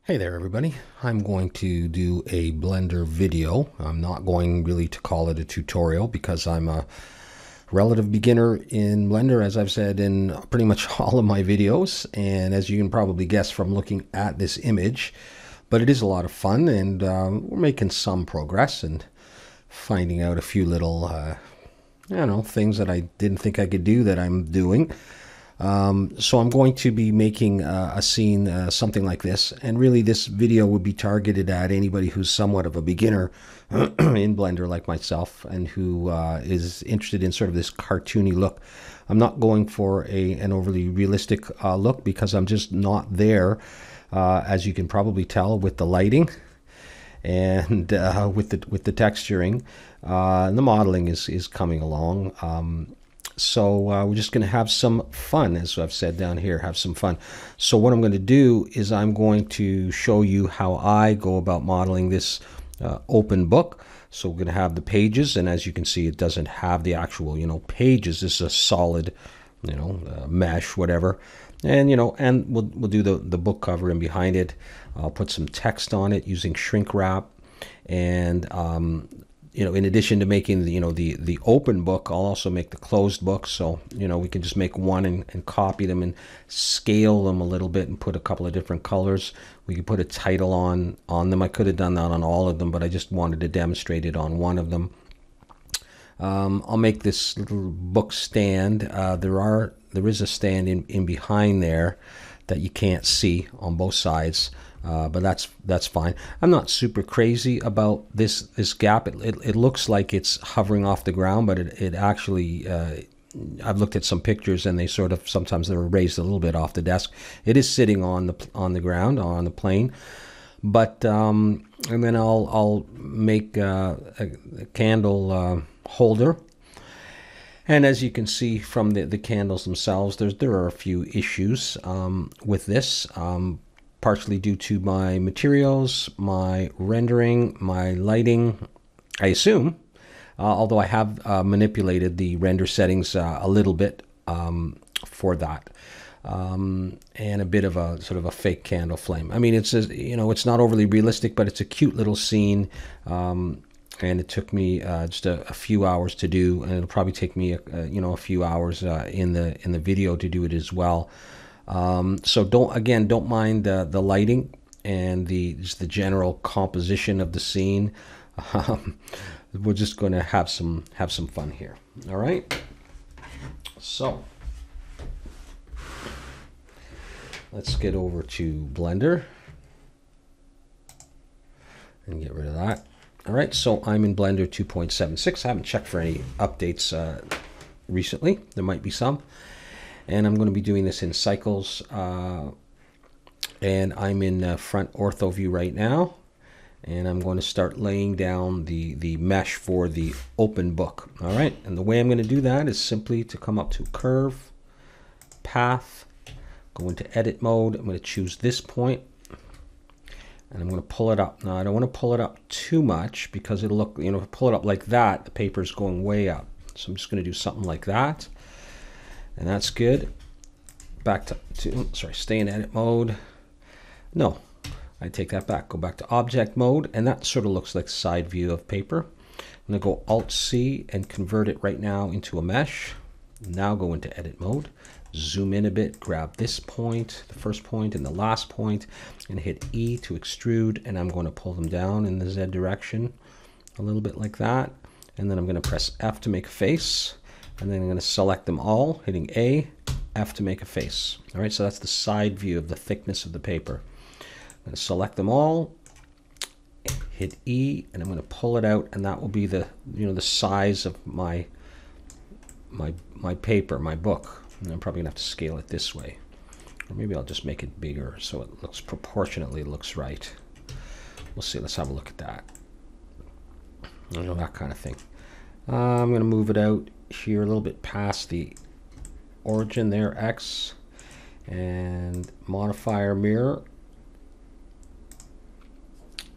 Hey there everybody, I'm going to do a Blender video. I'm not going really to call it a tutorial because I'm a relative beginner in Blender, as I've said in pretty much all of my videos, and as you can probably guess from looking at this image. But it is a lot of fun, and we're making some progress and finding out a few little things that I didn't think I could do that I'm doing. So I'm going to be making a scene something like this, and really this video would be targeted at anybody who's somewhat of a beginner in Blender like myself and who is interested in sort of this cartoony look. I'm not going for an overly realistic look because I'm just not there, as you can probably tell with the lighting and with the texturing. The modeling is coming along. So we're just going to have some fun, as I've said down here, have some fun. So what I'm going to do is I'm going to show you how I go about modeling this open book. So we're going to have the pages, and as you can see, it doesn't have the actual, pages. This is a solid, mesh, whatever. And, and we'll do the book cover, and behind it, I'll put some text on it using shrink wrap. And in addition to making the open book, I'll also make the closed book. So we can just make one and copy them and scale them a little bit and put a couple of different colors. We could put a title on them. I could have done that on all of them, but I just wanted to demonstrate it on one of them. I'll make this little book stand. There is a stand in behind there that you can't see on both sides. But that's fine. I'm not super crazy about this gap. It looks like it's hovering off the ground, but it actually, I've looked at some pictures and they sort of, sometimes they're raised a little bit off the desk. It is sitting on the ground, on the plane. But and then I'll make a candle holder. And as you can see from the candles themselves, there are a few issues with this. Partially due to my materials, my rendering, my lighting, I assume, although I have manipulated the render settings a little bit for that, and a bit of a sort of a fake candle flame. I mean, it's not overly realistic, but it's a cute little scene, and it took me just a few hours to do, and it'll probably take me a few hours in the video to do it as well. So don't mind the lighting and just the general composition of the scene. We're just going to have some fun here. All right. So let's get over to Blender and get rid of that. All right. So I'm in Blender 2.76. I haven't checked for any updates recently. There might be some. And I'm going to be doing this in cycles, and I'm in front ortho view right now, and I'm going to start laying down the mesh for the open book. All right, and the way I'm going to do that is simply to come up to curve, path, go into edit mode. I'm going to choose this point, and I'm going to pull it up. Now I don't want to pull it up too much because it'll look, if I pull it up like that, the paper's going way up. So I'm just going to do something like that. And that's good. Back to stay in edit mode. No, I take that back. Go back to object mode, and that sort of looks like side view of paper. I'm going to go Alt-C and convert it right now into a mesh. Now go into edit mode. Zoom in a bit, grab this point, the first point and the last point, and hit E to extrude, and I'm going to pull them down in the Z direction a little bit like that. And then I'm going to press F to make a face. And then I'm going to select them all, hitting A, F to make a face. All right, so that's the side view of the thickness of the paper. I'm going to select them all, hit E, and I'm going to pull it out, and that will be the the size of my paper, my book. And I'm probably going to have to scale it this way, or maybe I'll just make it bigger so it looks proportionately looks right. We'll see. Let's have a look at that. That kind of thing. I'm going to move it out here a little bit past the origin there, X, and modifier mirror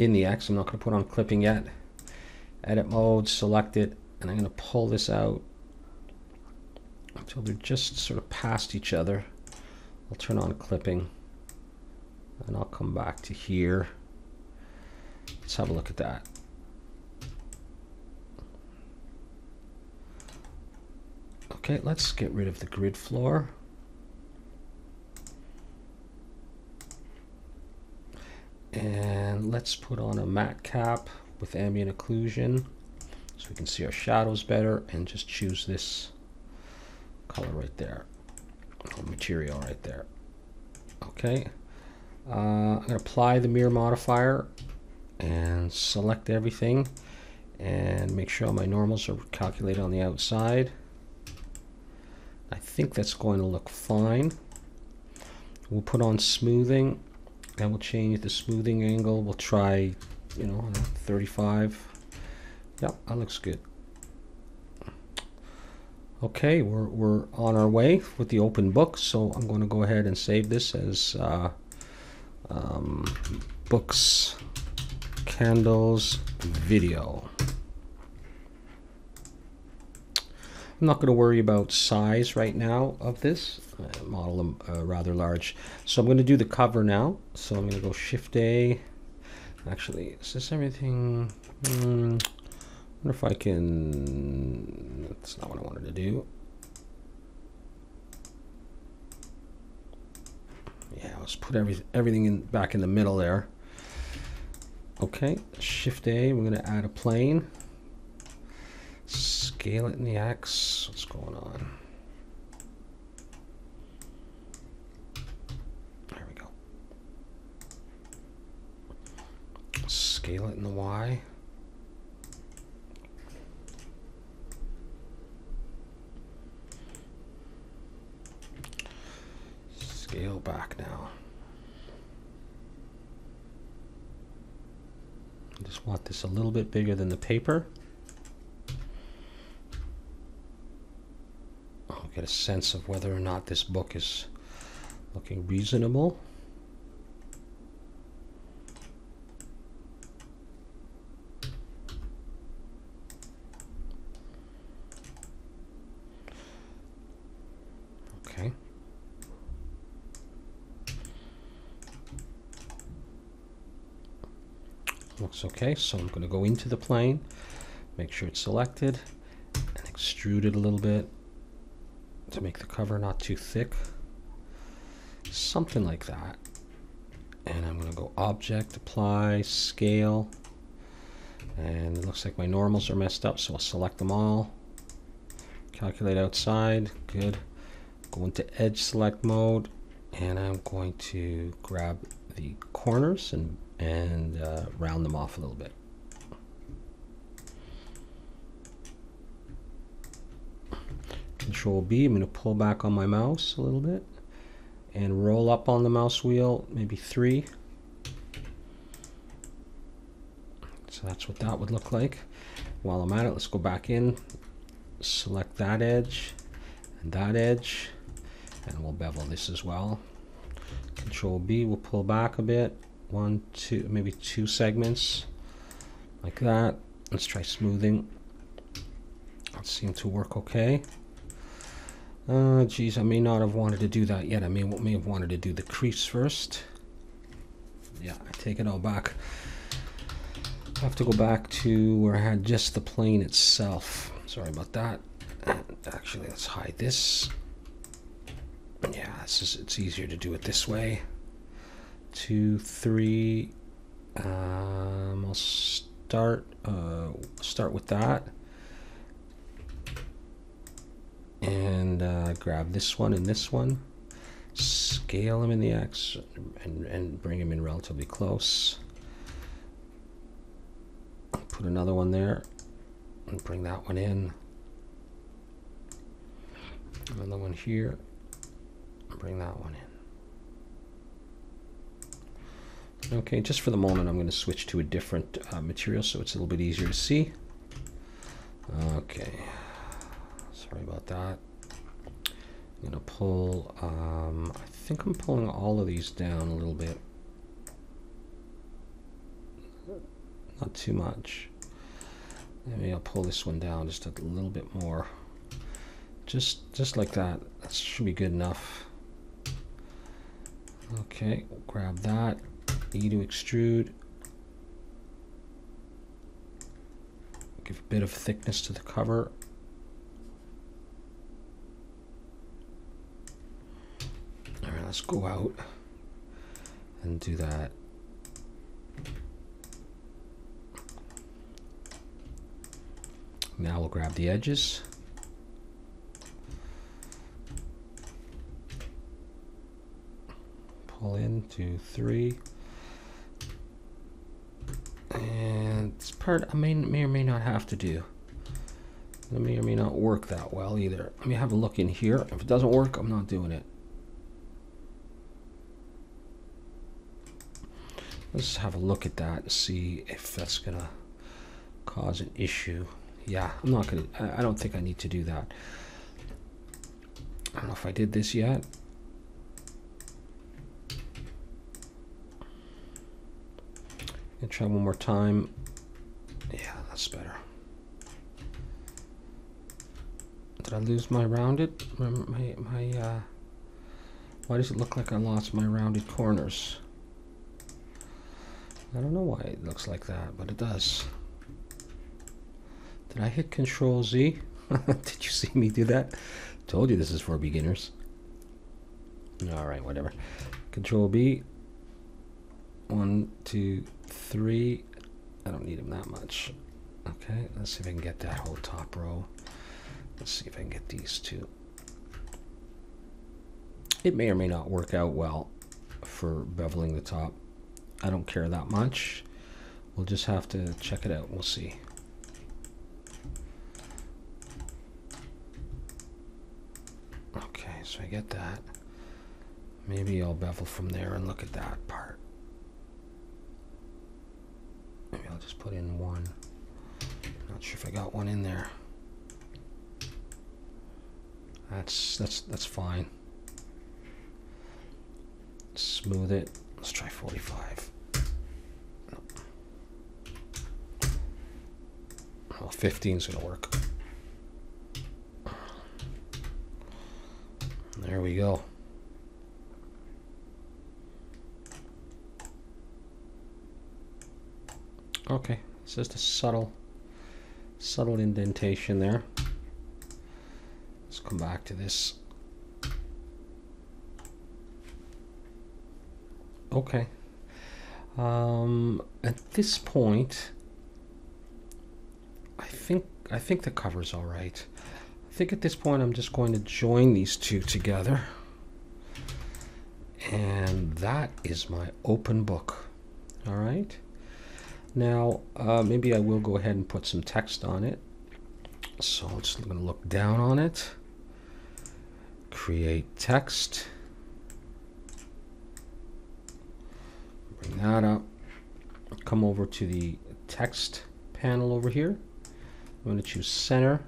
in the X. I'm not going to put on clipping yet. Edit mode, select it, and I'm going to pull this out until they're just sort of past each other. I'll turn on clipping. And I'll come back to here. Let's have a look at that. Okay, let's get rid of the grid floor. And let's put on a matte cap with ambient occlusion so we can see our shadows better, and just choose this color right there, or material right there. Okay, I'm going to apply the mirror modifier and select everything and make sure my normals are calculated on the outside. I think that's going to look fine. We'll put on smoothing and we'll change the smoothing angle. We'll try, 35. Yep, that looks good. Okay, we're on our way with the open book, so I'm going to go ahead and save this as books, candles, video. I'm not going to worry about size right now of this. Model rather large. So I'm going to do the cover now. So I'm going to go Shift A. Actually, is this everything? I wonder if I can. That's not what I wanted to do. Yeah, let's put everything back in the middle there. Okay, Shift A. We're going to add a plane. Scale it in the X. What's going on? There we go. Scale it in the Y. Scale back now. I just want this a little bit bigger than the paper. I'll get a sense of whether or not this book is looking reasonable. Okay. Looks okay, so I'm going to go into the plane, make sure it's selected, and extrude it a little bit to make the cover not too thick. Something like that. And I'm going to go Object, Apply, Scale. And it looks like my normals are messed up, so I'll select them all. Calculate outside, good. Go into Edge Select Mode, and I'm going to grab the corners and round them off a little bit. Control B, I'm going to pull back on my mouse a little bit and roll up on the mouse wheel, maybe 3. So that's what that would look like. While I'm at it, let's go back in, select that edge, and we'll bevel this as well. Control B, we'll pull back a bit, 1, 2, maybe 2 segments, like that. Let's try smoothing. That seemed to work okay. Geez, I may not have wanted to do that yet. I may have wanted to do the crease first. Yeah, I take it all back. I have to go back to where I had just the plane itself. Sorry about that. And actually, let's hide this. Yeah, it's easier to do it this way. 2, 3. I'll start with that. And grab this one and this one, scale them in the X, and bring them in relatively close. Put another one there and bring that one in. Another one here, bring that one in. Okay, just for the moment I'm going to switch to a different material so it's a little bit easier to see. Okay. Sorry about that. I'm going to pull, I think I'm pulling all of these down a little bit. Not too much. Maybe I'll pull this one down just a little bit more. Just like that. That should be good enough. Okay, we'll grab that. E to extrude. Give a bit of thickness to the cover. All right, let's go out and do that. Now we'll grab the edges. Pull in 2, 3. And this part I may or may not have to do. It may or may not work that well either. Let me have a look in here. If it doesn't work, I'm not doing it. Let's have a look at that and see if that's gonna cause an issue. Yeah, I'm not gonna, I don't think I need to do that. I don't know if I did this yet. And try one more time. Yeah, that's better. Did I lose my rounded? Why does it look like I lost my rounded corners? I don't know why it looks like that, but it does. Did I hit Control Z? Did you see me do that? Told you this is for beginners. All right, whatever. Control B. 1, 2, 3. I don't need them that much. Okay, let's see if I can get that whole top row. Let's see if I can get these two. It may or may not work out well for beveling the top. I don't care that much. We'll just have to check it out. We'll see. Okay, so I get that. Maybe I'll bevel from there and look at that part. Maybe I'll just put in one. Not sure if I got one in there. That's fine. Smooth it. Let's try 45. Nope. Well, 15's gonna work. There we go. Okay, it's just a subtle indentation there. Let's come back to this. Okay. At this point, I think the cover's all right. I think at this point I'm just going to join these two together, and that is my open book. All right. Now maybe I will go ahead and put some text on it. So I'm just going to look down on it. Create text. Bring that up. Come over to the text panel over here. I'm going to choose center.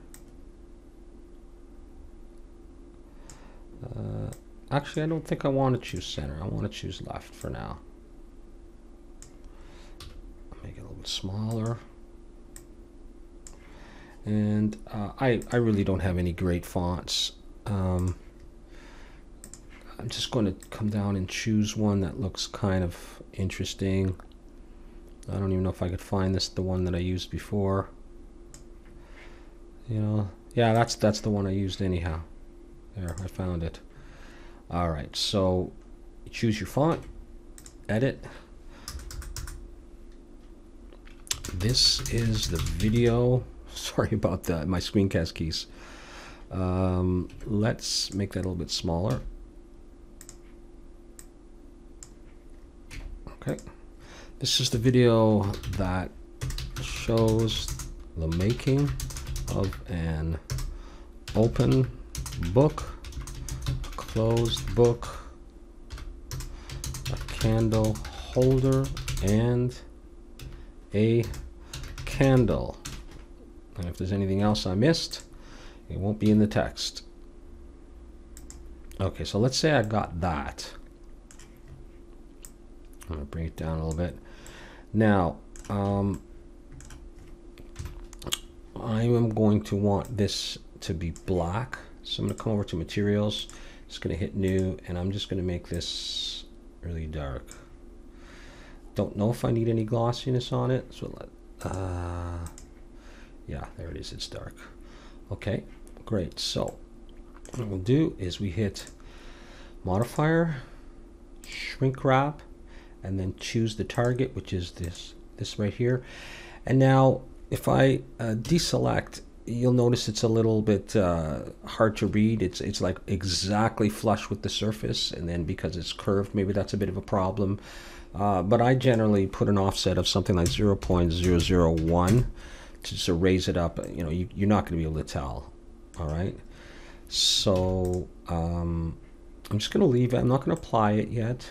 Actually, I don't think I want to choose center. I want to choose left for now. Make it a little bit smaller. And I really don't have any great fonts. I'm just going to come down and choose one that looks kind of interesting. I don't even know if I could find the one that I used before. You know, yeah, that's the one I used anyhow. There, I found it. All right, so choose your font, edit. This is the video. Sorry about that, my screencast keys. Let's make that a little bit smaller. Okay, this is the video that shows the making of an open book, a closed book, a candle holder, and a candle. And if there's anything else I missed, it won't be in the text. Okay, so let's say I got that. I'm going to bring it down a little bit. Now, I am going to want this to be black. So I'm going to come over to materials, just going to hit new, and I'm just going to make this really dark. Don't know if I need any glossiness on it. So yeah, there it is. It's dark. Okay, great. So what we'll do is we hit modifier, shrink wrap, and then choose the target, which is this right here. And now if I deselect, you'll notice it's a little bit hard to read. It's like exactly flush with the surface, and then because it's curved, maybe that's a bit of a problem. But I generally put an offset of something like 0.001 to raise it up. You know, you're not going to be able to tell. All right. So I'm just going to leave it. I'm not going to apply it yet.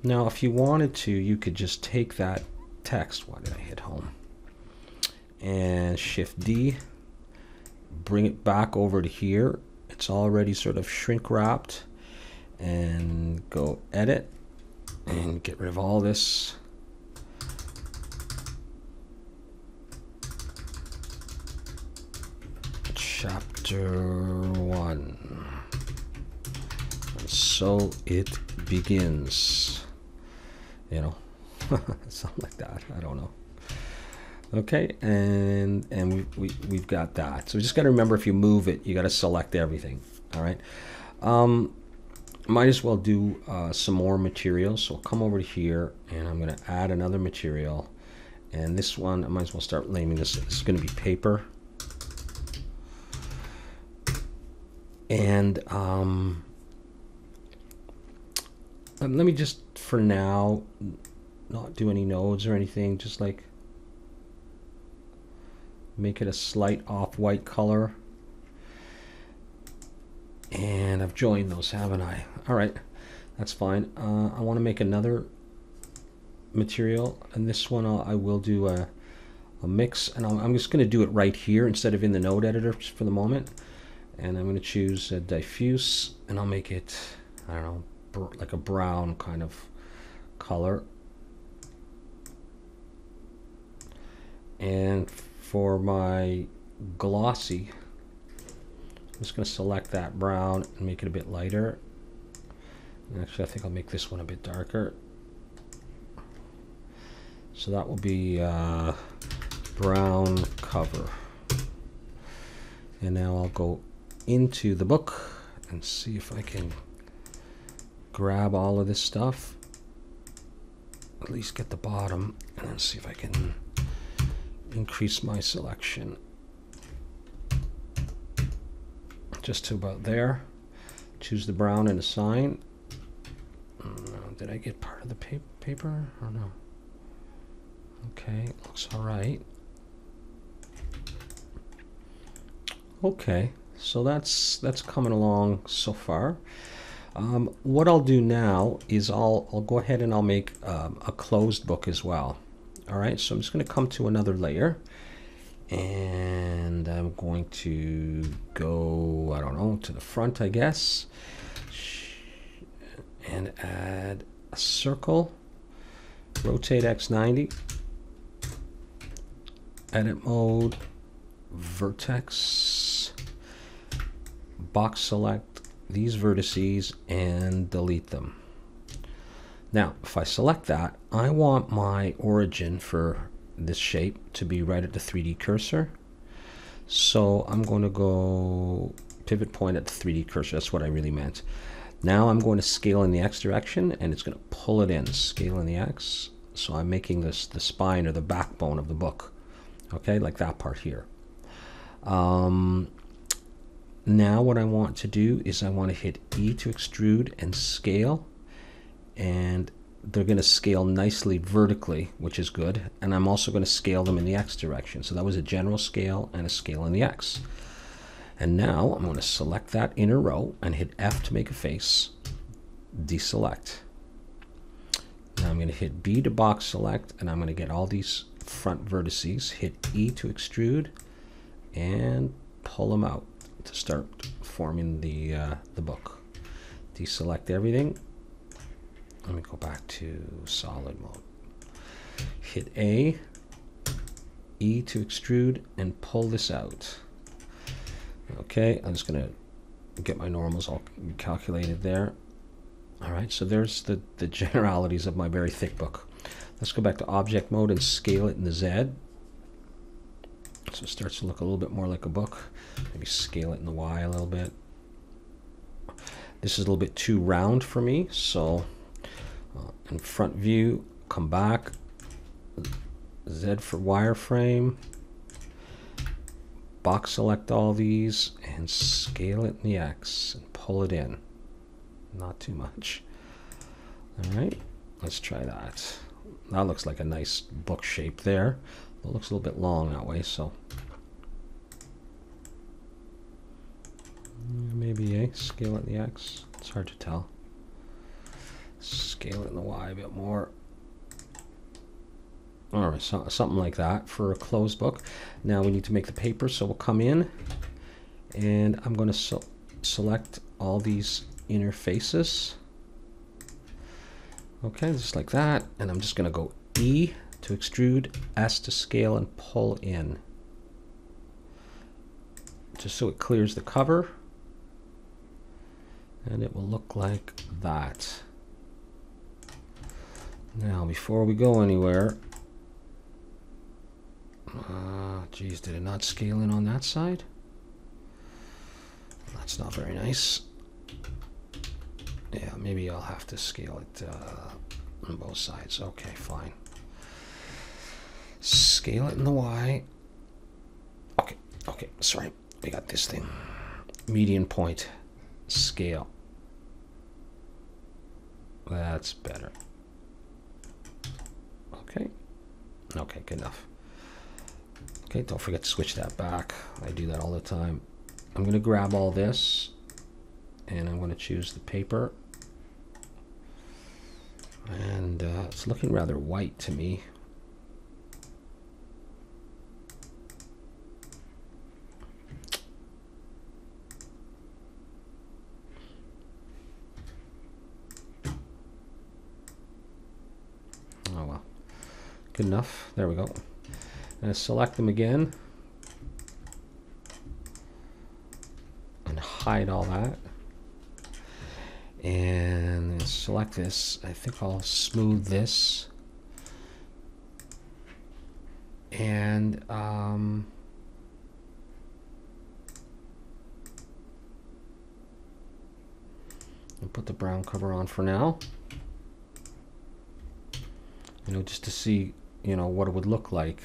Now, if you wanted to, you could just take that text. Why did I hit home? And Shift D, bring it back over to here. It's already sort of shrink wrapped, and go edit and get rid of all this. Chapter 1. And so it begins. You know, something like that. I don't know. Okay, and we've got that. So we just got to remember, if you move it, you got to select everything. All right. Might as well do some more material. So I'll come over here, and I'm going to add another material. And this one, I might as well start naming this. This is going to be paper. And let me just, for now, not do any nodes or anything. Just like make it a slight off-white color. And I've joined those, haven't I? All right, that's fine. I want to make another material, and this one I will do a mix, and I'm just going to do it right here instead of in the node editor for the moment. And I'm going to choose a diffuse, and I'll make it, I don't know, like a brown kind of color. And for my glossy, I'm just going to select that brown and make it a bit lighter. And actually, I think I'll make this one a bit darker. So that will be brown cover. And now I'll go into the book and see if I can grab all of this stuff. At least get the bottom, and then see if I can increase my selection just to about there. Choose the brown and assign. Did I get part of the paper or no? Okay, looks all right. Okay, so that's coming along so far. What I'll do now is I'll go ahead and I'll make a closed book as well. All right, so I'm just going to come to another layer, and I'm going to go, I don't know, to the front, I guess, and add a circle, rotate X90, edit mode, vertex, box select these vertices and delete them. Now, if I select that, I want my origin for this shape to be right at the 3D cursor. So I'm going to go pivot point at the 3D cursor. That's what I really meant. Now I'm going to scale in the X direction, and it's going to pull it in. Scale in the X. So I'm making this the spine or the backbone of the book. Okay, like that part here. Now what I want to do is I want to hit E to extrude and scale, and they're going to scale nicely vertically, which is good. And I'm also going to scale them in the X direction. So that was a general scale and a scale in the X. And now I'm going to select that inner row and hit F to make a face, deselect. Now I'm going to hit B to box select, and I'm going to get all these front vertices, hit E to extrude, and pull them out to start forming the book. Deselect everything. Let me go back to solid mode. Hit A, E to extrude, and pull this out. Okay, I'm just going to get my normals all calculated there. All right, so there's the generalities of my very thick book. Let's go back to object mode and scale it in the Z. So it starts to look a little bit more like a book. Maybe scale it in the Y a little bit. This is a little bit too round for me, so in front view, come back, Z for wireframe, box select all these, and scale it in the X, and pull it in. Not too much. All right, let's try that. That looks like a nice book shape there. It looks a little bit long that way, so maybe scale it in the X. It's hard to tell. Scale it in the Y a bit more. All right, so, something like that for a closed book. Now we need to make the paper, so we'll come in, and I'm going to select all these inner faces. Okay, just like that, and I'm just going to go E to extrude, S to scale, and pull in, just so it clears the cover, and it will look like that. Now, before we go anywhere, geez, did it not scale in on that side? That's not very nice. Yeah, maybe I'll have to scale it on both sides. Okay, fine. Scale it in the Y. Okay, sorry. We got this thing. Median point. Scale. That's better. Okay, good enough. Okay, don't forget to switch that back. I do that all the time. I'm going to grab all this, and I'm going to choose the paper. And it's looking rather white to me. Oh well. Good enough. There we go. And select them again. And hide all that. And select this. I think I'll smooth this. And I'll put the brown cover on for now. You know, just to see, you know, what it would look like.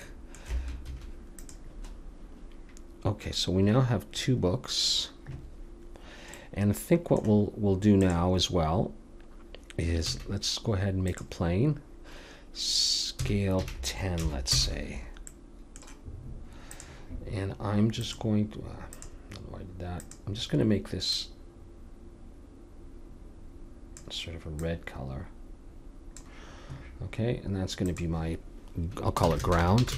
Okay, so we now have two books. And I think what we'll do now as well is, let's go ahead and make a plane. Scale 10, let's say. And I'm just going to, I don't know why I did that. I'm just going to make this sort of a red color. Okay, and that's going to be my, I'll call it ground.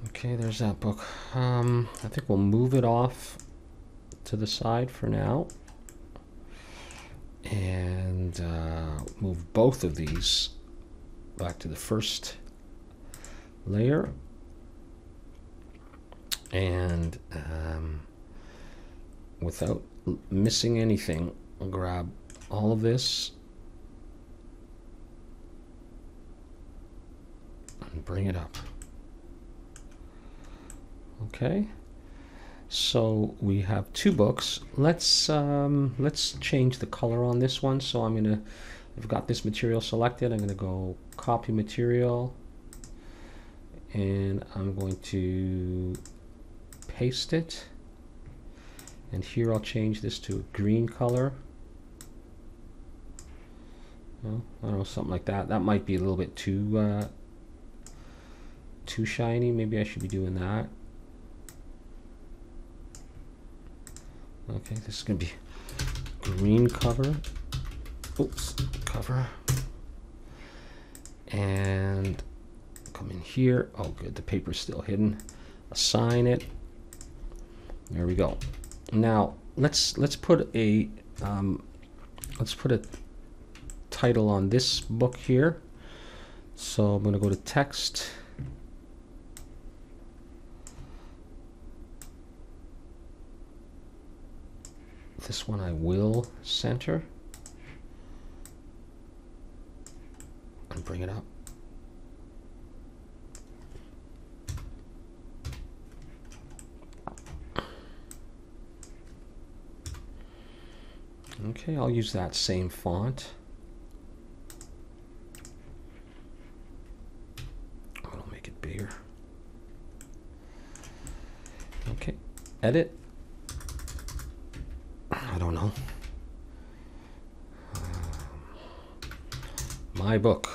Okay, there's that book. I think we'll move it off to the side for now. And move both of these back to the first layer. And without missing anything, I'll grab all of this and bring it up. Okay, so we have two books. Let's change the color on this one. So I've got this material selected. I'm gonna go copy material, and I'm going to paste it. And here I'll change this to a green color. Well, I don't know, something like that. That might be a little bit too shiny. Maybe I should be doing that. Okay, this is going to be green cover. Oops, cover. And come in here. Oh, good, the paper's still hidden. Assign it. There we go. Now let's put a title on this book here. So I'm going to go to text, This one I will center and bring it up. Okay, I'll use that same font. I'll make it bigger. Okay, edit. I don't know. My book.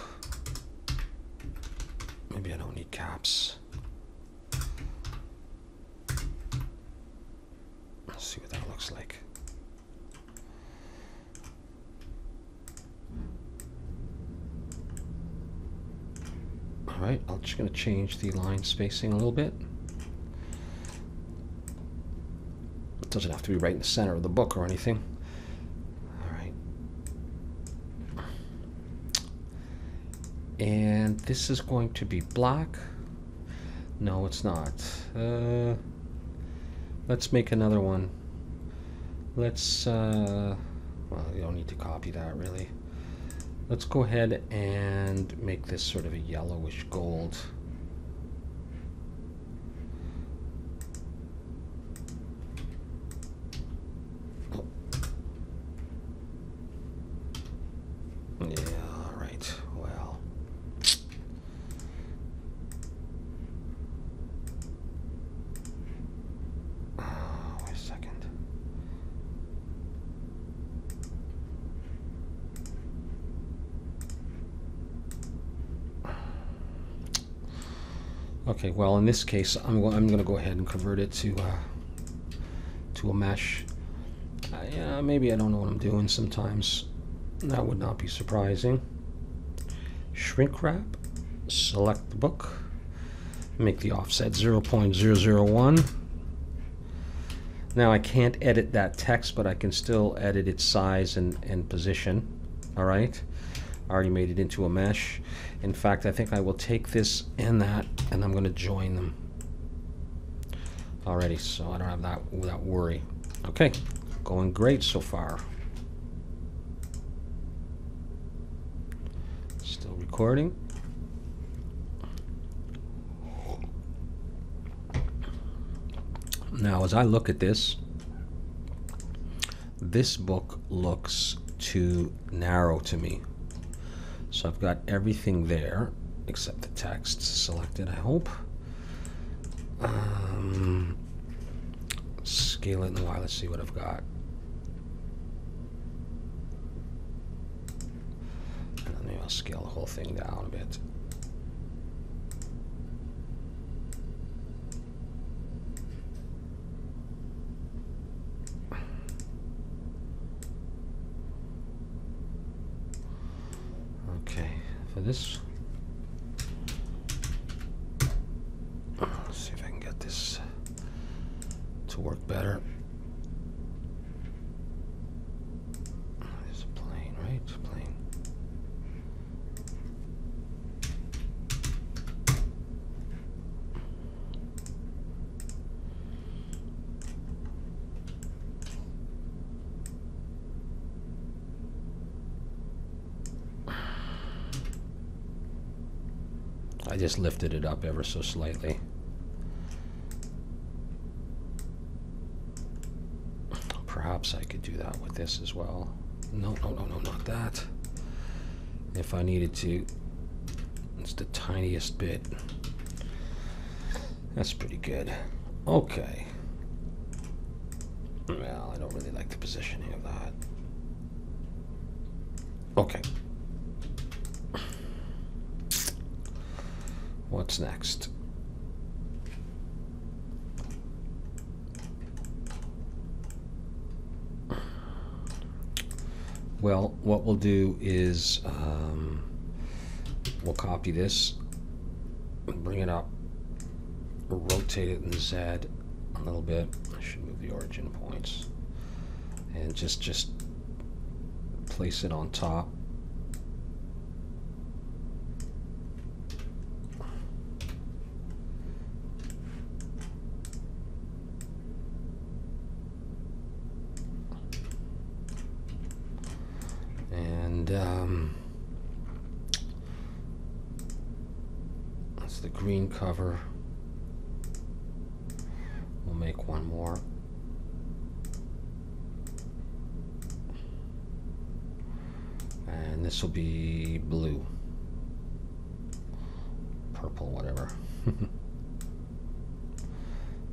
Maybe I don't need caps. Let's see what that looks like. All right, I'm just going to change the line spacing a little bit. It doesn't have to be right in the center of the book or anything. All right. And this is going to be black. No, it's not. Let's make another one. Let's, well, you don't need to copy that really. Let's go ahead and make this sort of a yellowish gold. Oh. Yeah, all right. Well. Oh, wait a second. Okay, well, in this case, I'm going to go ahead and convert it to a mesh. Yeah, maybe I don't know what I'm doing sometimes. That would not be surprising. Shrink wrap, select the book, make the offset 0.001. Now I can't edit that text, but I can still edit its size and position. All right, I already made it into a mesh. In fact, I think I will take this and that, and I'm going to join them already, so I don't have that worry. Okay, going great so far. Still recording. Now, as I look at this book looks too narrow to me. So I've got everything there except the text selected, I hope. Scale it in a while. Let's see what I've got. And then maybe I'll scale the whole thing down a bit. For this, let's see if I can get this to work better. There's a plane, right? Plane. I just lifted it up ever so slightly. Perhaps I could do that with this as well. No, not that. If I needed to, it's the tiniest bit. That's pretty good. Okay. Well, I don't really like the positioning of that. Okay. What's next? Well, what we'll do is we'll copy this, bring it up, rotate it in Z a little bit. I should move the origin points, and just place it on top. that's the green cover. We'll make one more. And this will be blue. Purple, whatever.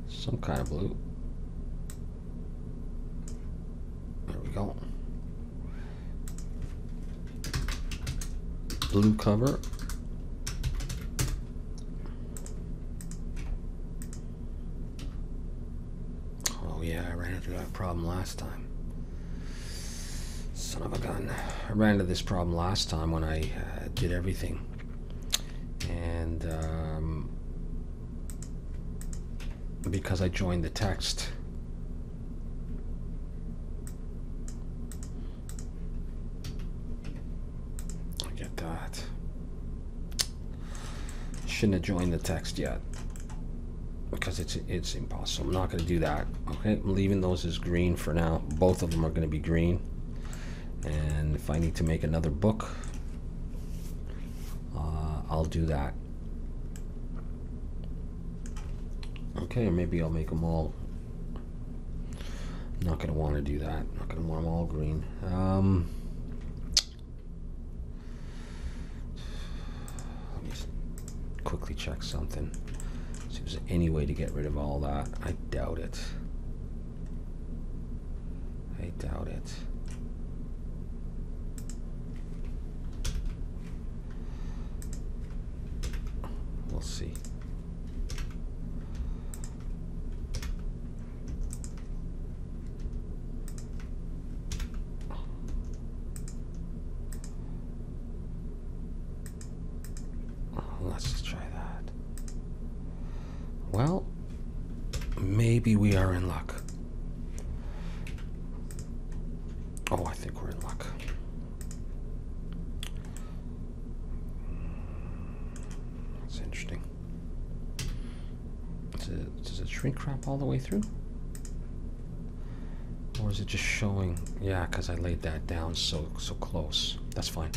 Some kind of blue. There we go. Blue cover. Oh yeah, I ran into that problem last time. Son of a gun. I ran into this problem last time when I did everything. And because I joined the text. I get that. Shouldn't have joined the text yet. Because it's impossible. I'm not going to do that. Okay, I'm leaving those as green for now. Both of them are going to be green. And if I need to make another book, I'll do that. Okay, or maybe I'll make them all. I'm not going to want to do that. I'm not going to want them all green. Let me quickly check something. See if there's any way to get rid of all that. I doubt it. I doubt it. We'll see. Let's try that. Well, maybe we are in luck. Oh, I think we're in luck. That's interesting. Does it shrink wrap all the way through? Or is it just showing? Yeah, because I laid that down so close. That's fine.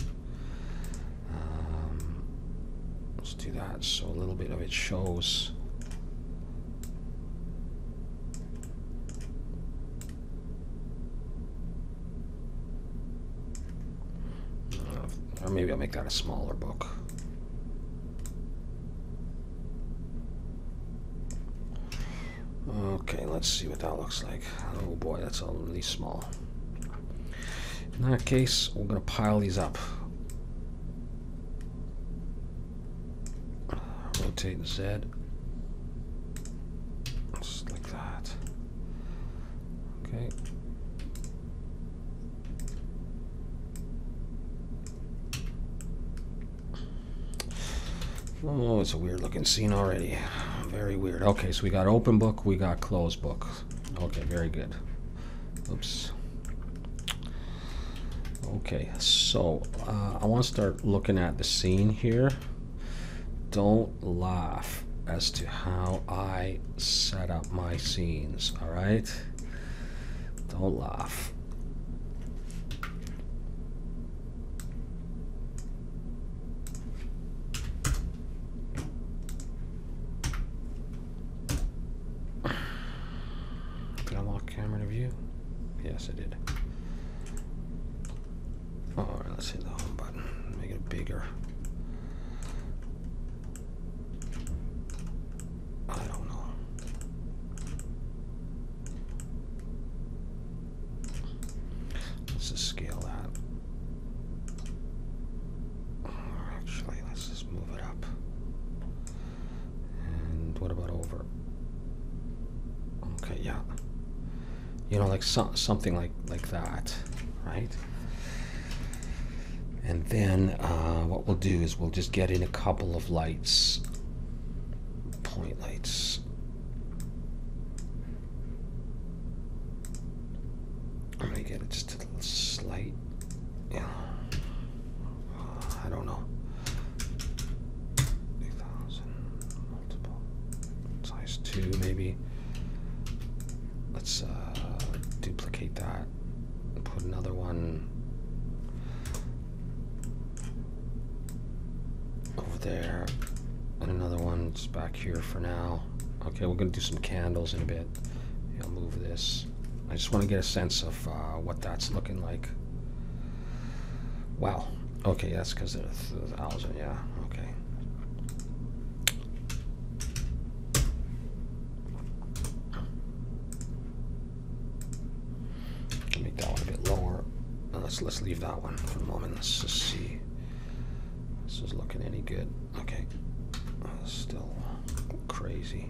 Let's do that so a little bit of it shows. Or maybe I'll make that a smaller book. Okay, let's see what that looks like. Oh boy, that's all really small. In that case, we're going to pile these up. Rotate Z. Just like that. Okay. Oh, it's a weird looking scene already. Very weird. Okay, so we got open book, we got closed book. Okay, very good. Oops. Okay, so I want to start looking at the scene here. Don't laugh as to how I set up my scenes, all right? Don't laugh. Did I lock camera to view? Yes, I did. All right, let's hit the home button. Make it bigger. I don't know. Let's just scale that. Actually, let's just move it up. And what about over? Okay, yeah. You know, like something like that, right? And then what we'll do is we'll just get in a couple of lights. Point lights. I'm gonna get it just a little slight. Yeah. I don't know. 2000 multiple size 2 maybe. Let's duplicate that and put another one it's back here for now. Okay, we're going to do some candles in a bit. I'll move this. I just want to get a sense of what that's looking like. Wow. Okay, that's because of the 1,000. Yeah. Okay. Make that one a bit lower. Let's leave that one for the moment. Let's just see. This is looking any good. Okay. Still crazy.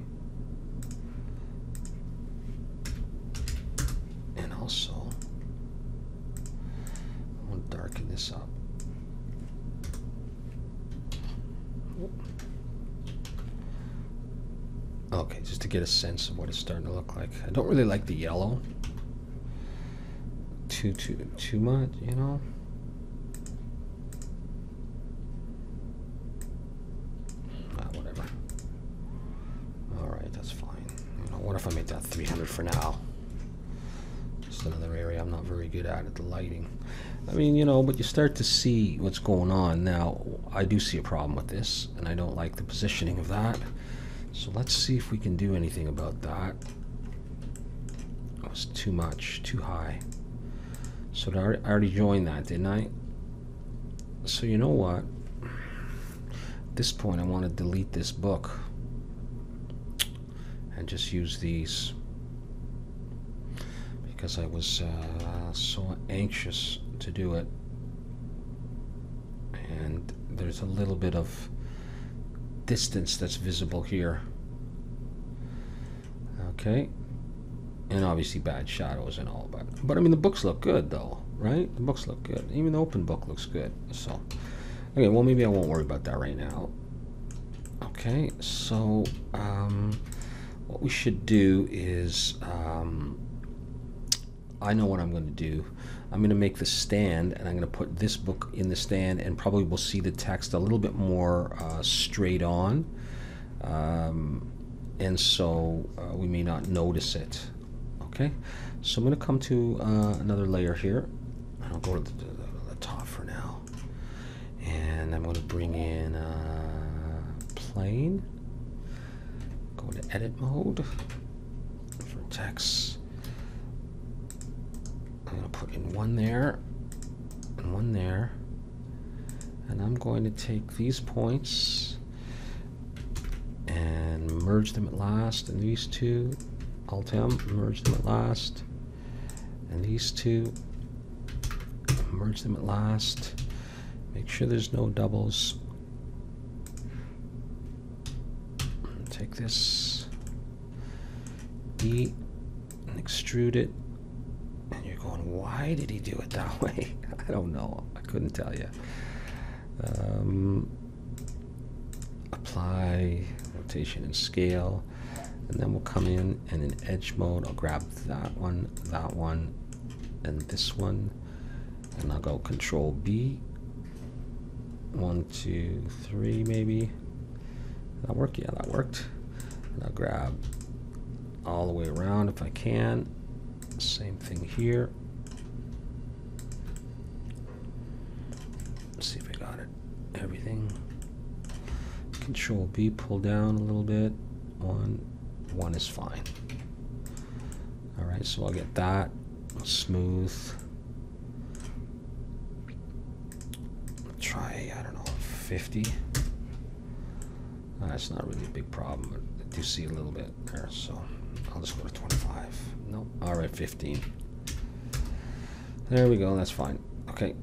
And also, I want to darken this up. Okay, just to get a sense of what it's starting to look like. I don't really like the yellow. Too much, you know. Whatever. All right, that's fine. You know, what if I make that 300 for now? Just another area I'm not very good at the lighting. I mean, you know, but you start to see what's going on. Now, I do see a problem with this, and I don't like the positioning of that. So let's see if we can do anything about that. It was too much, too high. So I already joined that, didn't I? So you know what? At this point, I want to delete this book and just use these because I was so anxious to do it. And there's a little bit of distance that's visible here. Okay. And obviously bad shadows and all, but I mean the books look good though, right? The books look good. Even the open book looks good. So, okay, well maybe I won't worry about that right now. Okay, so what we should do is, I know what I'm going to do. I'm going to make the stand, and I'm going to put this book in the stand, and probably we'll see the text a little bit more straight on, and so we may not notice it. Okay, so I'm going to come to another layer here. I'll go to the top for now, and I'm going to bring in plain. Go to edit mode for text. I'm going to put in one there and one there, and I'm going to take these points and merge them at last, and these two. Alt-M, merge them at last, and these two, merge them at last. Make sure there's no doubles. Take this E and extrude it, and you're going, why did he do it that way? I don't know. I couldn't tell you. Apply rotation and scale. And then we'll come in, and in edge mode, I'll grab that one, and this one, and I'll go Control B. 1, 2, 3, maybe. Did that work? Yeah, that worked. And I'll grab all the way around if I can. Same thing here. Let's see if I got it. Everything. Control B, pull down a little bit. One is fine. All right, so I'll get that smooth. Try, I don't know, 50. That's not really a big problem, but I do see a little bit there, so I'll just go to 25. Nope. All right, 15. There we go. That's fine. Okay,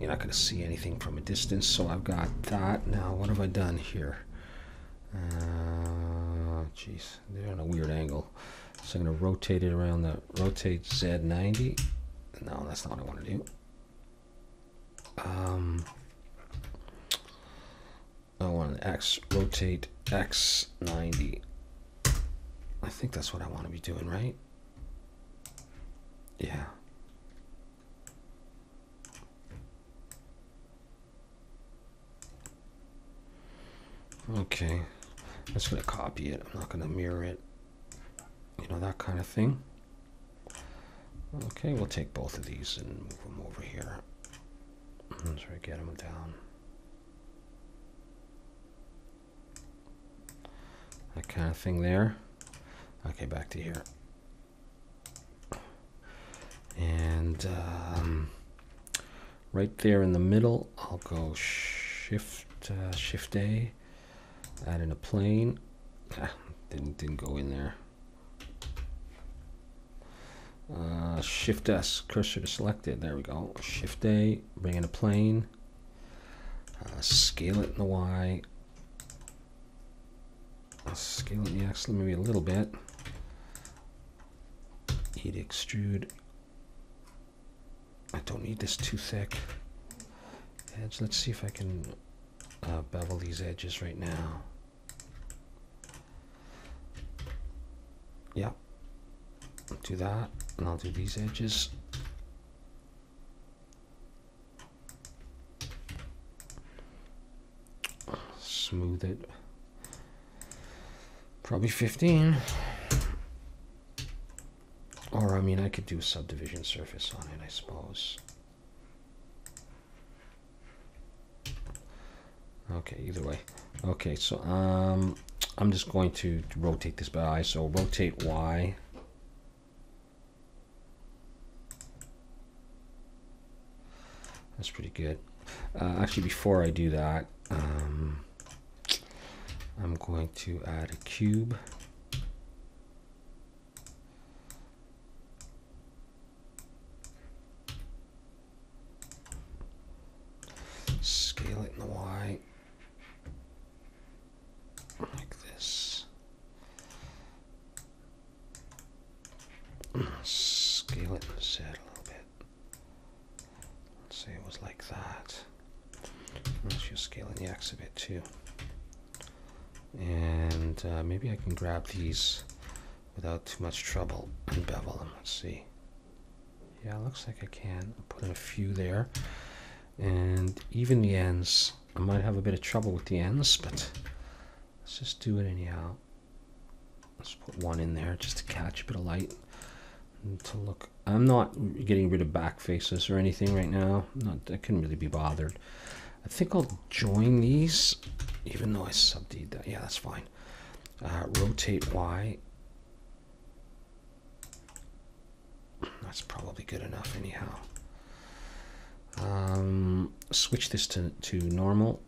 you're not going to see anything from a distance, so I've got that. Now, what have I done here? Jeez, they're on a weird angle. So I'm going to rotate it around the rotate Z90. No, that's not what I want to do. I want an X, rotate X90. I think that's what I want to be doing, right? Yeah. Okay. I'm just going to copy it. I'm not going to mirror it. You know, that kind of thing. Okay, we'll take both of these and move them over here. Let's get them down. that kind of thing there. Okay, back to here. And right there in the middle, I'll go Shift A, add in a plane. Didn't go in there. Shift S, cursor to selected. There we go. Shift A, bring in a plane. Scale it in the Y. Scale it in the X maybe a little bit. E to extrude. I don't need this too thick. Edge. Let's see if I can bevel these edges right now. Yep. I'll do that, and I'll do these edges. Smooth it. Probably 15. Or, I mean, I could do a subdivision surface on it, I suppose. Okay, either way. Okay, so I'm just going to rotate this by eye. So rotate Y. That's pretty good. Actually, before I do that, I'm going to add a cube. Scale it in the Y. Like this. Scale it in the Z a little bit. Let's say it was like that. Let's just scale in the X a bit too. And maybe I can grab these without too much trouble and bevel them. Let's see. Yeah, it looks like I can. I'll put in a few there. And even the ends. I might have a bit of trouble with the ends, but let's just do it anyhow. Let's put one in there just to catch a bit of light and to look. I'm not getting rid of back faces or anything right now. I couldn't really be bothered. I think I'll join these, even though I subd'd that. Yeah, that's fine. Rotate Y. That's probably good enough anyhow. Switch this to normal.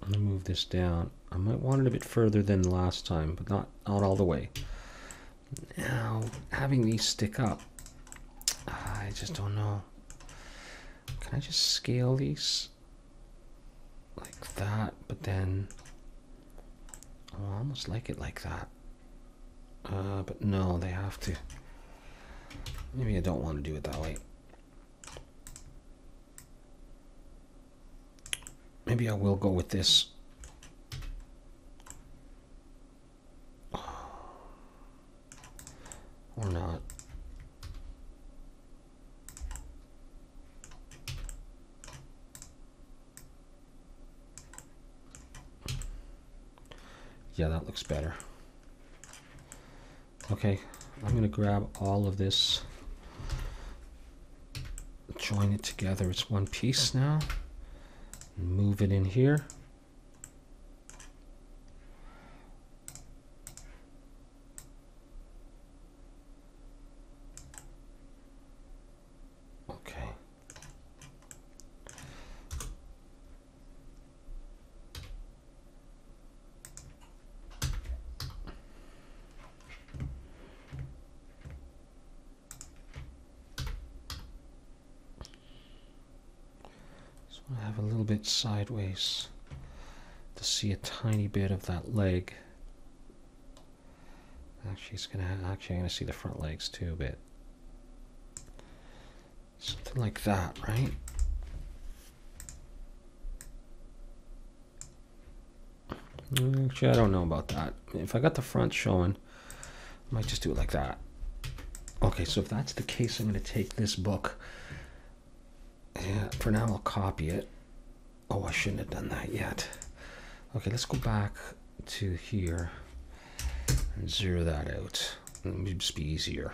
I'm gonna move this down. I might want it a bit further than last time, but not all the way. Now, having these stick up, I just don't know. Can I just scale these like that? But then, I almost like it like that. But no, they have to. Maybe I don't want to do it that way. Maybe I will go with this. Or not. Yeah, that looks better. Okay, I'm going to grab all of this, join it together. It's one piece now. Move it in here. Okay. I have a little bit sideways to see a tiny bit of that leg. Actually, I'm gonna see the front legs too a bit. Something like that, right? Actually, I don't know about that. If I got the front showing, I might just do it like that. Okay, so if that's the case, I'm gonna take this book. Yeah, for now I'll copy it. Oh, I shouldn't have done that yet. Okay, let's go back to here and zero that out. Let me just be easier.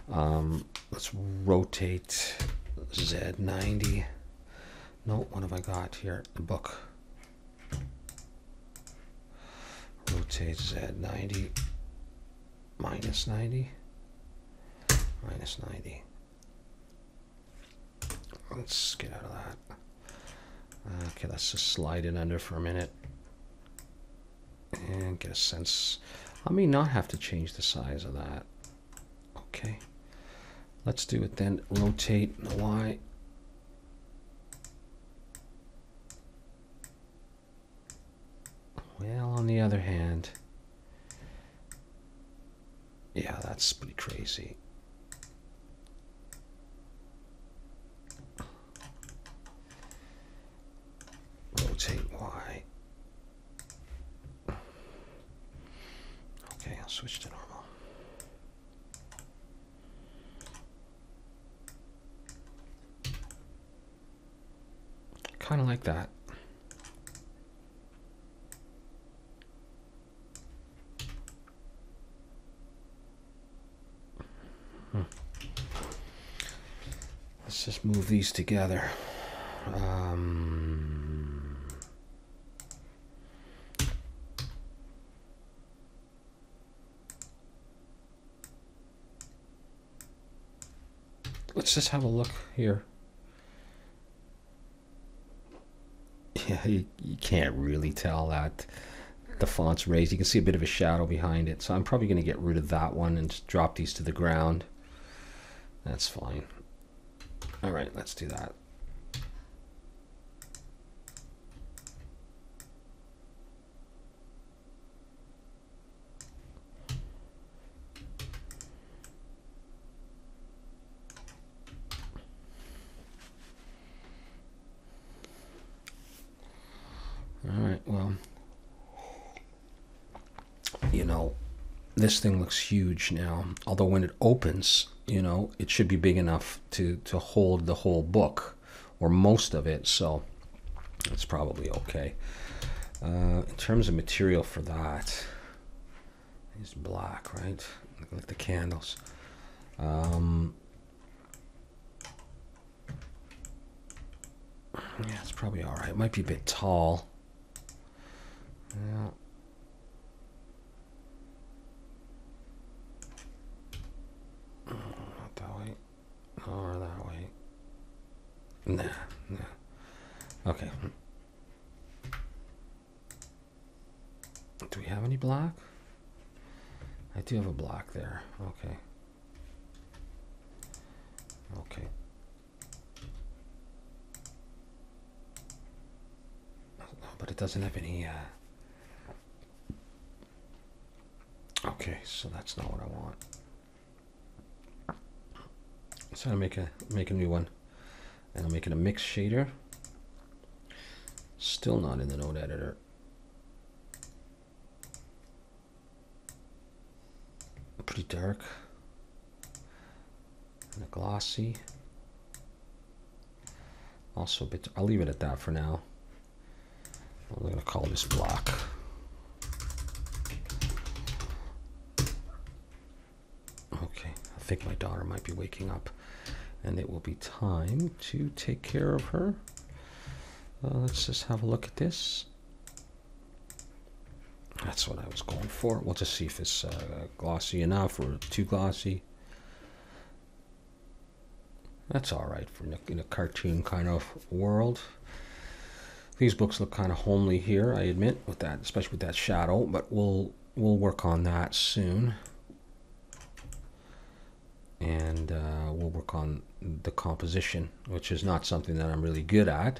Let's rotate Z90. No, what have I got here? The book. rotate Z 90, minus 90, minus 90. Let's get out of that. Okay, let's just slide it under for a minute and get a sense. I may not have to change the size of that. Okay, let's do it then. Rotate the Y. Well, on the other hand, yeah, that's pretty crazy. Rotate Y. Okay, I'll switch to normal. Kind of like that. Let's just move these together. Let's just have a look here. Yeah, you can't really tell that the font's raised. You can see a bit of a shadow behind it. So I'm probably going to get rid of that one and just drop these to the ground. That's fine. All right, let's do that. All right, well, you know, this thing looks huge now. Although when it opens, you know, it should be big enough to hold the whole book or most of it. So it's probably okay. In terms of material for that, it's black, right? Like the candles. Yeah, it's probably all right. It might be a bit tall. Yeah. Not that way. Or that way. Nah, nah. Okay. Do we have any black? I do have a black there. Okay. Okay. But it doesn't have any okay, so that's not what I want. So I'll make a new one. And I'll make it a mix shader. Still not in the node editor. Pretty dark. And a glossy. Also a bit, I'll leave it at that for now. I'm going to call this black. Okay, I think my daughter might be waking up and it will be time to take care of her. Let's just have a look at this. That's what I was going for. We'll just see if it's glossy enough or too glossy. That's all right for in a cartoon kind of world. These books look kind of homely here, I admit, with that, especially with that shadow. But we'll work on that soon, and we'll work on the composition, which is not something that I'm really good at.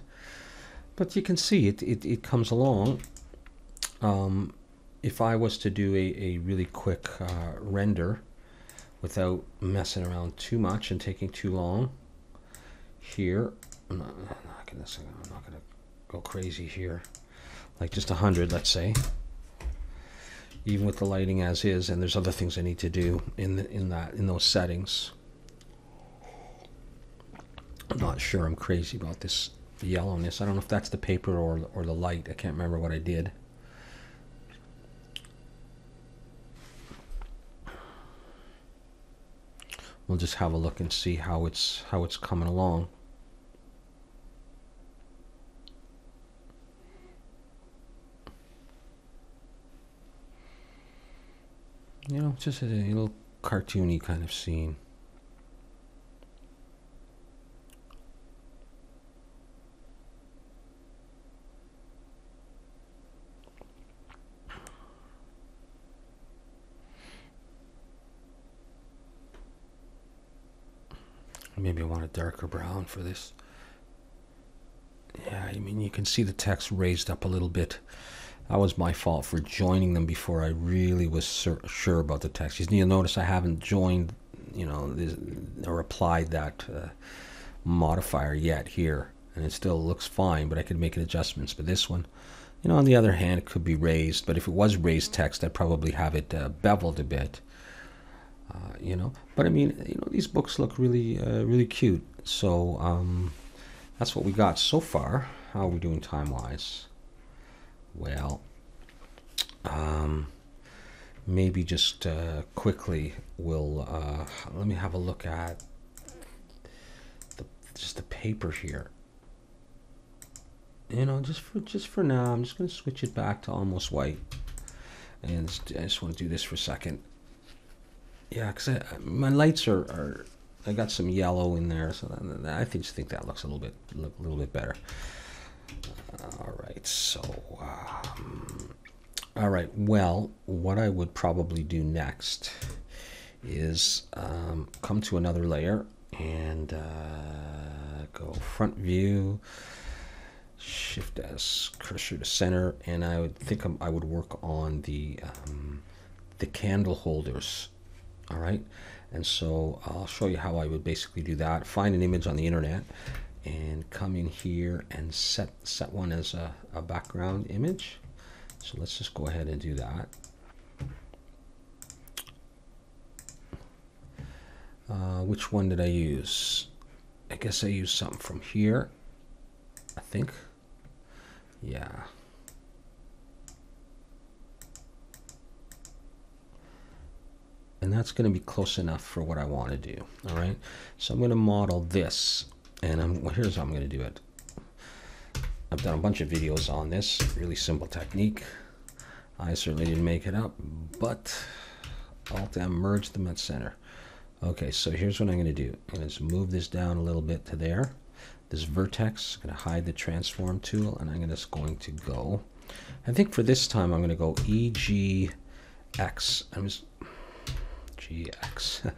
But you can see it comes along. If I was to do a really quick render without messing around too much and taking too long here, I'm not gonna go crazy here, like just 100, let's say, even with the lighting as is, and there's other things I need to do in those settings. I'm not sure I'm crazy about this yellowness. I don't know if that's the paper or the light. I can't remember what I did. We'll just have a look and see how it's coming along. You know, just a little cartoony kind of scene. Maybe I want a darker brown for this. Yeah, I mean, you can see the text raised up a little bit. That was my fault for joining them before I really was sure about the text. You'll notice I haven't joined, you know, or applied that modifier yet here. And it still looks fine, but I could make adjustments. But this one, you know, on the other hand, it could be raised. But if it was raised text, I'd probably have it beveled a bit. You know, but I mean, you know, these books look really, really cute. So that's what we got so far. How are we doing time-wise? Well, maybe just quickly, we'll let me have a look at just the paper here. You know, just for now, I'm just going to switch it back to almost white, and I just want to do this for a second. Yeah, because my lights are I got some yellow in there, so I just think that looks a little bit better. All right, so all right. Well, what I would probably do next is come to another layer and go front view, Shift S, cursor to center, and I would think I would work on the candle holders. All right, and so I'll show you how I would basically do that. Find an image on the internet and come in here and set one as a background image. So let's just go ahead and do that. Which one did I use? I guess I used something from here, I think. Yeah. And that's going to be close enough for what I want to do. All right. So I'm going to model this, and here's how I'm going to do it. I've done a bunch of videos on this really simple technique. I certainly didn't make it up, but Alt-M, merge them at center. Okay, so here's what I'm going to do. I'm going to move this down a little bit to there. This vertex, I'm going to hide the transform tool, and I'm just going to go. I think for this time I'm going to go EGX. GX. I'm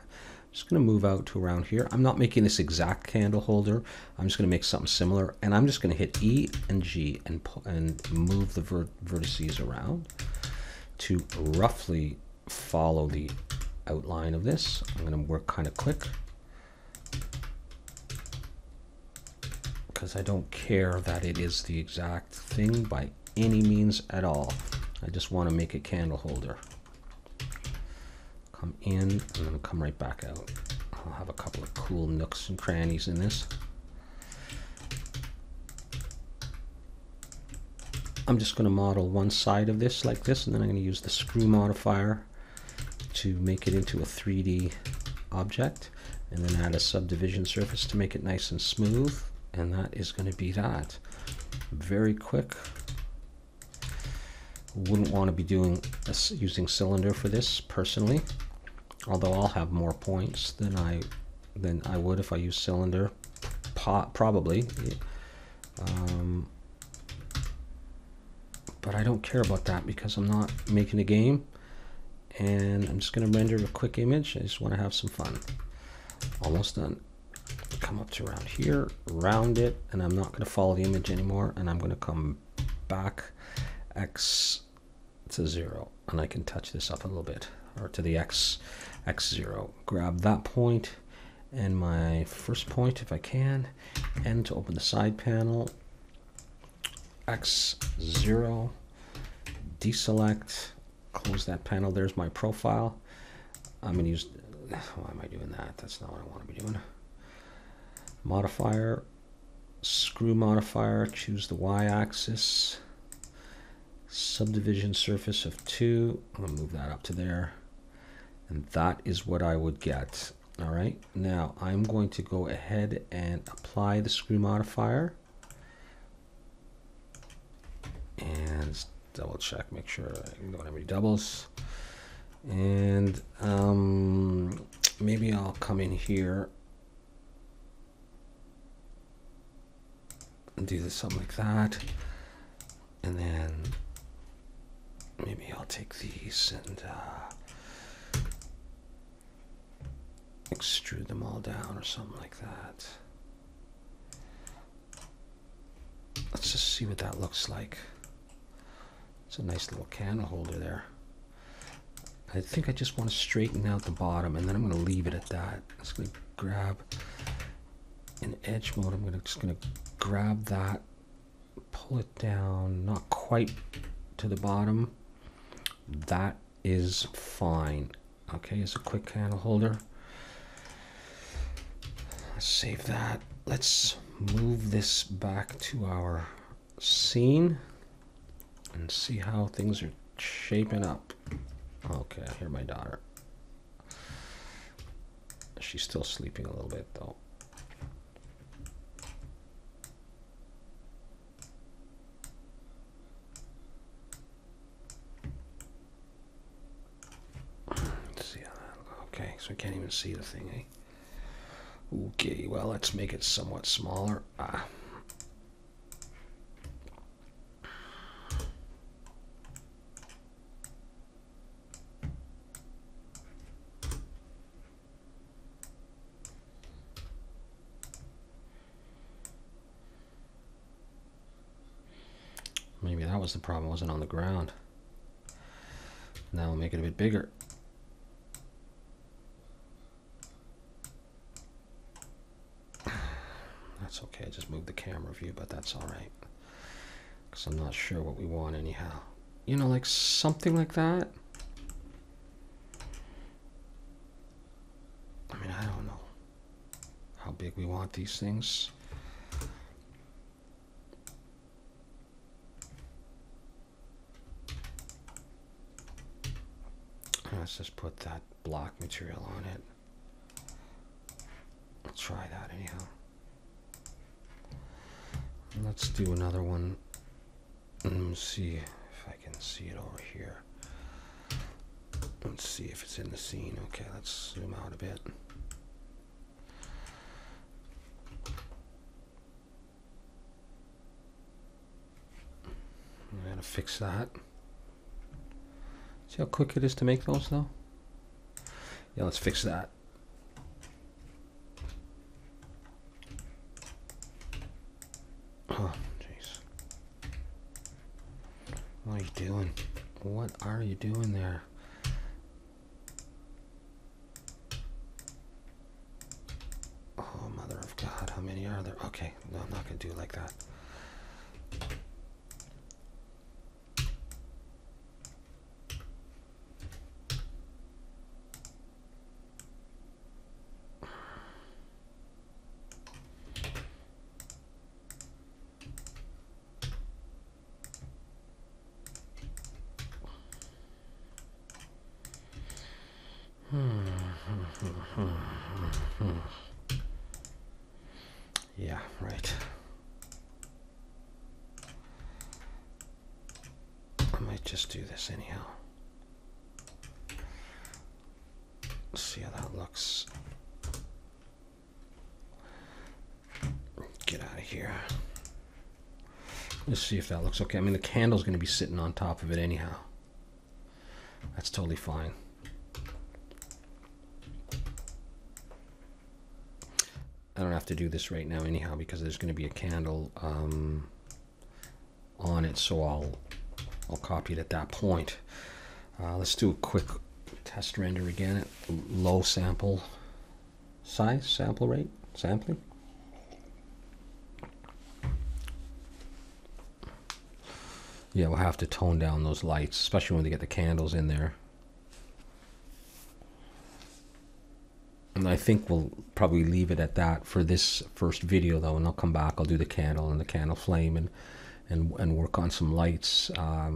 just going to move out to around here. I'm not making this exact candle holder. I'm just going to make something similar, and I'm just going to hit E and G and move the vertices around to roughly follow the outline of this. I'm going to work kind of quick because I don't care that it is the exact thing by any means at all. I just want to make a candle holder. Come in and then come right back out. I'll have a couple of cool nooks and crannies in this. I'm just going to model one side of this like this, and then I'm going to use the screw modifier to make it into a 3D object, and then add a subdivision surface to make it nice and smooth. And that is going to be that. Very quick. Wouldn't want to be using cylinder for this personally, although I'll have more points than I would if I use cylinder, probably. But I don't care about that because I'm not making a game, and I'm just going to render a quick image. I just want to have some fun. Almost done. Come up to around here, round it, and I'm not going to follow the image anymore, and I'm going to come back X to 0, and I can touch this up a little bit, or to the X0. Grab that point and my first point if I can, and to open the side panel, X0, deselect, close that panel. There's my profile. I'm going to use, why am I doing that? That's not what I want to be doing. Modifier, screw modifier, choose the y-axis, subdivision surface of 2. I'm going to move that up to there, and that is what I would get. All right, now I'm going to go ahead and apply the screw modifier and double check, make sure I don't have any doubles. And maybe I'll come in here and do this something like that. And then maybe I'll take these and extrude them all down or something like that. Let's just see what that looks like. It's a nice little candle holder there. I think I just want to straighten out the bottom, and then I'm going to leave it at that. I'm just going to grab in edge mode. I'm just going to grab that, pull it down, not quite to the bottom. That is fine. Okay, it's a quick candle holder. Let's save that. Let's move this back to our scene and see how things are shaping up. Okay, I hear my daughter. She's still sleeping a little bit though. Let's see how that, okay, so I can't even see the thing, eh? Okay, well, let's make it somewhat smaller. Maybe that was the problem, it wasn't on the ground. Now we'll make it a bit bigger. That's okay, I just moved the camera view, but that's all right. Because I'm not sure what we want anyhow. You know, like something like that. I mean, I don't know how big we want these things. Let's just put that block material on it. I'll try that anyhow. Let's do another one and see if I can see it over here. Let's see if it's in the scene. Okay, let's zoom out a bit. I'm gonna fix that. See how quick it is to make those though? Yeah, let's fix that. Oh, jeez. What are you doing? What are you doing there? Oh, mother of God, how many are there? Okay, no, I'm not going to do it like that. Yeah, right. I might just do this anyhow. See how that looks. Get out of here. Let's see if that looks okay. I mean, the candle's going to be sitting on top of it anyhow. That's totally fine. I don't have to do this right now anyhow because there's going to be a candle on it, so I'll copy it at that point. Let's do a quick test render again at low sample size, sample rate, sampling. Yeah, we'll have to tone down those lights, especially when they get the candles in there. And I think we'll probably leave it at that for this first video though, and I'll come back, I'll do the candle and the candle flame and work on some lights. I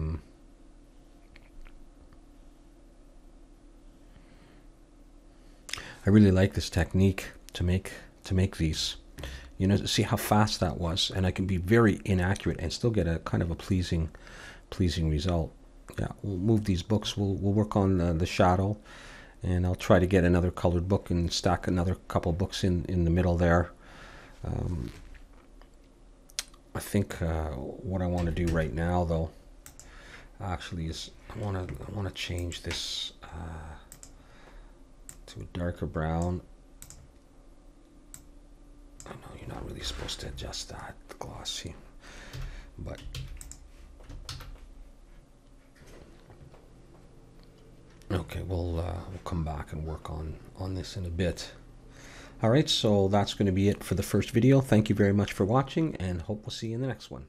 really like this technique to make these. You know, see how fast that was, and I can be very inaccurate and still get a kind of a pleasing result. Yeah, we'll move these books. We'll work on the shadow, and I'll try to get another colored book and stack another couple books in the middle there. I think what I want to do right now, though, actually is I want to change this to a darker brown. I know you're not really supposed to adjust that glossy, but okay, we'll come back and work on this in a bit. All right, so that's going to be it for the first video. Thank you very much for watching, and hope we'll see you in the next one.